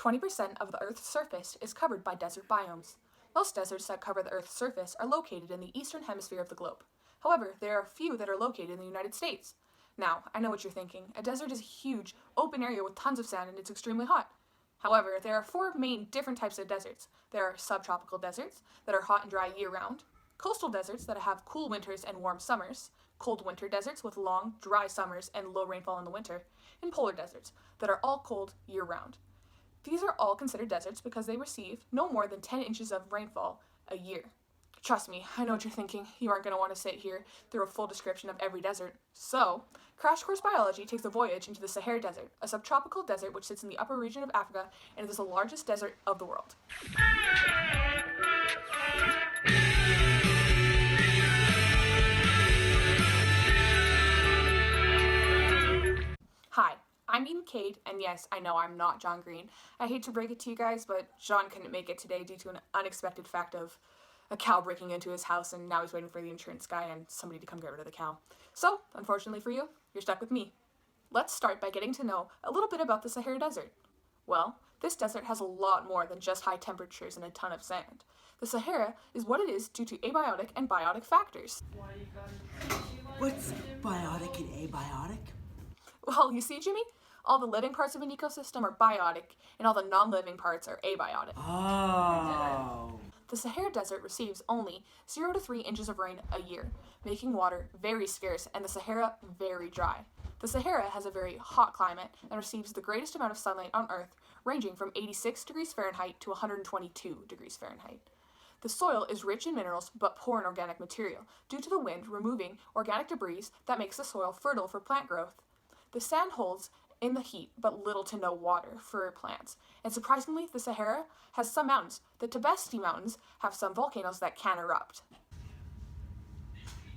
20% of the Earth's surface is covered by desert biomes. Most deserts that cover the Earth's surface are located in the eastern hemisphere of the globe. However, there are a few that are located in the United States. Now, I know what you're thinking. A desert is a huge, open area with tons of sand and it's extremely hot. However, there are four main different types of deserts. There are subtropical deserts that are hot and dry year-round, coastal deserts that have cool winters and warm summers, cold winter deserts with long, dry summers and low rainfall in the winter, and polar deserts that are all cold year-round. These are all considered deserts because they receive no more than 10 inches of rainfall a year. Trust me, I know what you're thinking. You aren't going to want to sit here through a full description of every desert. So, Crash Course Biology takes a voyage into the Sahara Desert, a subtropical desert which sits in the upper region of Africa and is the largest desert of the world. Hi, I'm Eden Cade, and yes, I know I'm not John Green. I hate to break it to you guys, but John couldn't make it today due to an unexpected fact of a cow breaking into his house, and now he's waiting for the insurance guy and somebody to come get rid of the cow. So, unfortunately for you, you're stuck with me. Let's start by getting to know a little bit about the Sahara Desert. Well, this desert has a lot more than just high temperatures and a ton of sand. The Sahara is what it is due to abiotic and biotic factors. What's biotic and abiotic? Well, you see, Jimmy, all the living parts of an ecosystem are biotic, and all the non-living parts are abiotic. Oh. The Sahara Desert receives only 0 to 3 inches of rain a year, making water very scarce and the Sahara very dry. The Sahara has a very hot climate and receives the greatest amount of sunlight on Earth, ranging from 86 degrees Fahrenheit to 122 degrees Fahrenheit. The soil is rich in minerals but poor in organic material, due to the wind removing organic debris that makes the soil fertile for plant growth. The sand holds in the heat but little to no water for plants. And surprisingly, the Sahara has some mountains. The Tibesti Mountains have some volcanoes that can erupt.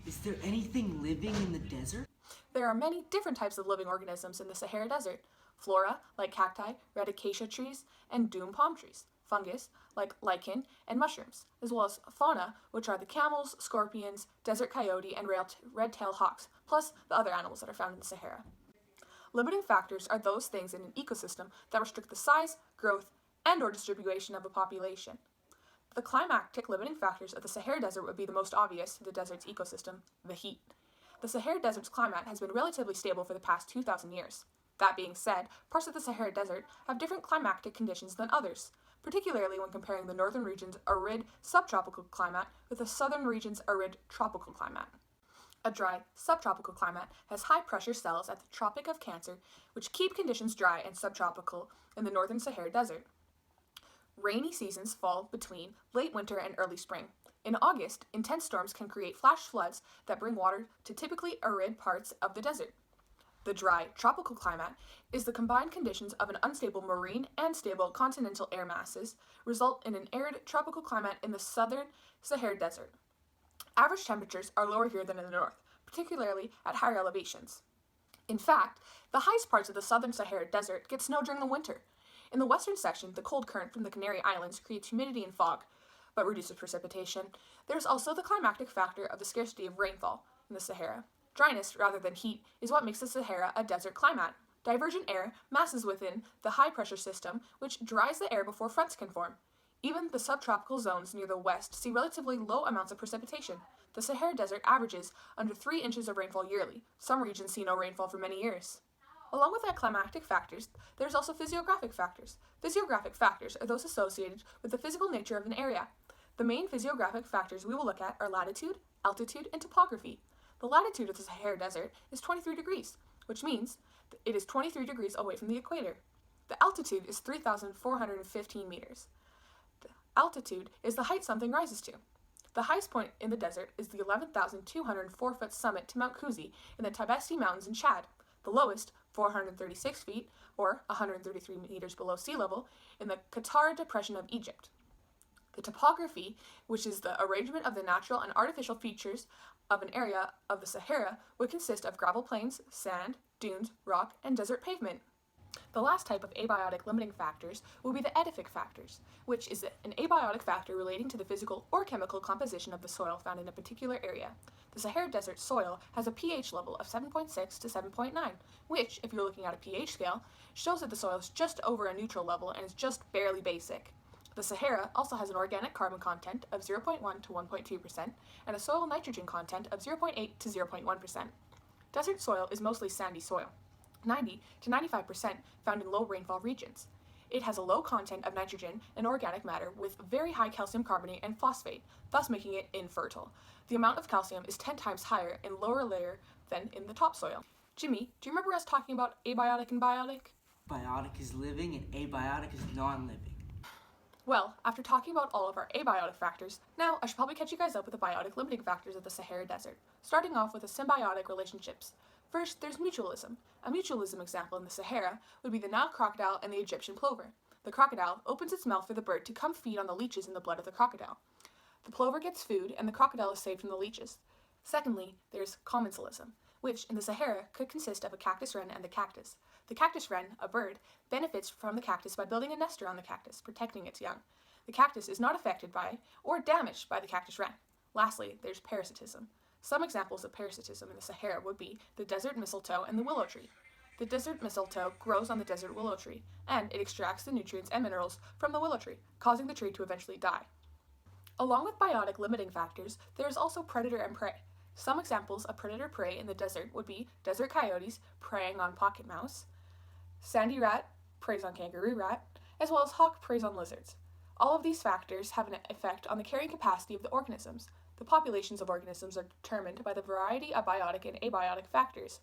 Is there anything living in the desert? There are many different types of living organisms in the Sahara Desert. Flora, like cacti, red acacia trees, and dune palm trees. Fungus, like lichen and mushrooms, as well as fauna, which are the camels, scorpions, desert coyote, and red-tailed hawks, plus the other animals that are found in the Sahara. Limiting factors are those things in an ecosystem that restrict the size, growth, and/or distribution of a population. The climatic limiting factors of the Sahara Desert would be the most obvious to the desert's ecosystem, the heat. The Sahara Desert's climate has been relatively stable for the past 2,000 years. That being said, parts of the Sahara Desert have different climatic conditions than others, particularly when comparing the northern region's arid subtropical climate with the southern region's arid tropical climate. A dry, subtropical climate has high-pressure cells at the Tropic of Cancer, which keep conditions dry and subtropical in the northern Sahara Desert. Rainy seasons fall between late winter and early spring. In August, intense storms can create flash floods that bring water to typically arid parts of the desert. The dry, tropical climate is the combined conditions of an unstable marine and stable continental air masses result in an arid tropical climate in the southern Sahara Desert. Average temperatures are lower here than in the north, particularly at higher elevations. In fact, the highest parts of the southern Sahara Desert get snow during the winter. In the western section, the cold current from the Canary Islands creates humidity and fog, but reduces precipitation. There's also the climatic factor of the scarcity of rainfall in the Sahara. Dryness, rather than heat, is what makes the Sahara a desert climate. Divergent air masses within the high-pressure system, which dries the air before fronts can form. Even the subtropical zones near the west see relatively low amounts of precipitation. The Sahara Desert averages under 3 inches of rainfall yearly. Some regions see no rainfall for many years. Along with climatic factors, there's also physiographic factors. Physiographic factors are those associated with the physical nature of an area. The main physiographic factors we will look at are latitude, altitude, and topography. The latitude of the Sahara Desert is 23 degrees, which means it is 23 degrees away from the equator. The altitude is 3,415 meters. Altitude is the height something rises to. The highest point in the desert is the 11,204-foot summit to Mount Kuzi in the Tibesti Mountains in Chad. The lowest, 436 feet, or 133 meters below sea level, in the Qatar Depression of Egypt. The topography, which is the arrangement of the natural and artificial features of an area of the Sahara, would consist of gravel plains, sand, dunes, rock, and desert pavement. The last type of abiotic limiting factors will be the edific factors, which is an abiotic factor relating to the physical or chemical composition of the soil found in a particular area. The Sahara Desert soil has a pH level of 7.6 to 7.9, which, if you're looking at a pH scale, shows that the soil is just over a neutral level and is just barely basic. The Sahara also has an organic carbon content of 0.1 to 1.2% and a soil nitrogen content of 0.8 to 0.1%. Desert soil is mostly sandy soil, 90 to 95% found in low rainfall regions. It has a low content of nitrogen and organic matter with very high calcium carbonate and phosphate, thus making it infertile. The amount of calcium is 10 times higher in lower layer than in the topsoil. Jimmy, do you remember us talking about abiotic and biotic? Biotic is living and abiotic is non-living. Well, after talking about all of our abiotic factors, now I should probably catch you guys up with the biotic limiting factors of the Sahara Desert, starting off with the symbiotic relationships. First, there's mutualism. A mutualism example in the Sahara would be the Nile crocodile and the Egyptian plover. The crocodile opens its mouth for the bird to come feed on the leeches in the blood of the crocodile. The plover gets food and the crocodile is saved from the leeches. Secondly, there's commensalism, which in the Sahara could consist of a cactus wren and the cactus. The cactus wren, a bird, benefits from the cactus by building a nest around the cactus, protecting its young. The cactus is not affected by or damaged by the cactus wren. Lastly, there's parasitism. Some examples of parasitism in the Sahara would be the desert mistletoe and the willow tree. The desert mistletoe grows on the desert willow tree, and it extracts the nutrients and minerals from the willow tree, causing the tree to eventually die. Along with biotic limiting factors, there is also predator and prey. Some examples of predator-prey in the desert would be desert coyotes preying on pocket mouse, sandy rat preys on kangaroo rat, as well as hawk preys on lizards. All of these factors have an effect on the carrying capacity of the organisms. The populations of organisms are determined by the variety of biotic and abiotic factors.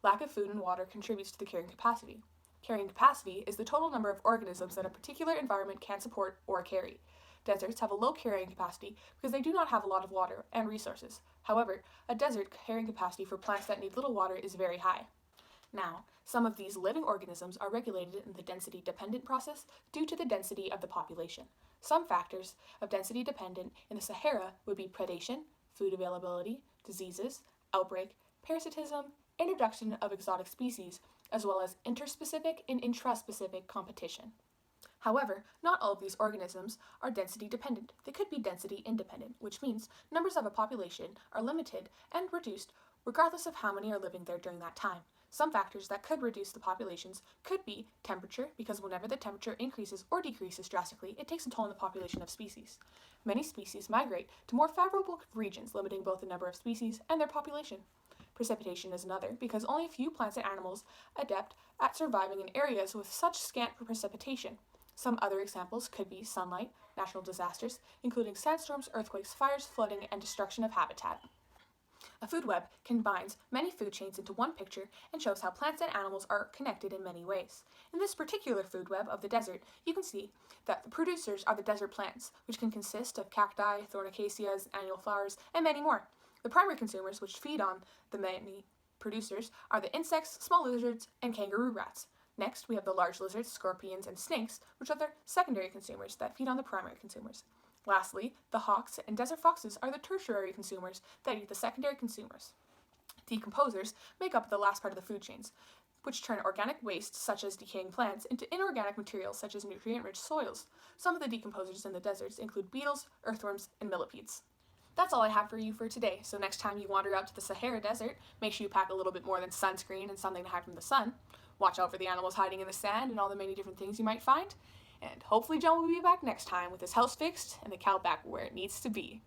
Lack of food and water contributes to the carrying capacity. Carrying capacity is the total number of organisms that a particular environment can support or carry. Deserts have a low carrying capacity because they do not have a lot of water and resources. However, a desert carrying capacity for plants that need little water is very high. Now, some of these living organisms are regulated in the density-dependent process due to the density of the population. Some factors of density dependent in the Sahara would be predation, food availability, diseases, outbreak, parasitism, introduction of exotic species, as well as interspecific and intraspecific competition. However, not all of these organisms are density dependent. They could be density independent, which means numbers of a population are limited and reduced regardless of how many are living there during that time. Some factors that could reduce the populations could be temperature, because whenever the temperature increases or decreases drastically, it takes a toll on the population of species. Many species migrate to more favorable regions, limiting both the number of species and their population. Precipitation is another, because only a few plants and animals adept at surviving in areas with such scant precipitation. Some other examples could be sunlight, natural disasters, including sandstorms, earthquakes, fires, flooding, and destruction of habitat. A food web combines many food chains into one picture and shows how plants and animals are connected in many ways. In this particular food web of the desert, you can see that the producers are the desert plants, which can consist of cacti, thornicaceae, annual flowers, and many more. The primary consumers, which feed on the many producers, are the insects, small lizards, and kangaroo rats. Next, we have the large lizards, scorpions, and snakes, which are the secondary consumers that feed on the primary consumers. Lastly, the hawks and desert foxes are the tertiary consumers that eat the secondary consumers. Decomposers make up the last part of the food chains, which turn organic waste, such as decaying plants, into inorganic materials, such as nutrient-rich soils. Some of the decomposers in the deserts include beetles, earthworms, and millipedes. That's all I have for you for today, so next time you wander out to the Sahara Desert, make sure you pack a little bit more than sunscreen and something to hide from the sun. Watch out for the animals hiding in the sand and all the many different things you might find. And hopefully John will be back next time with his house fixed and the cow back where it needs to be.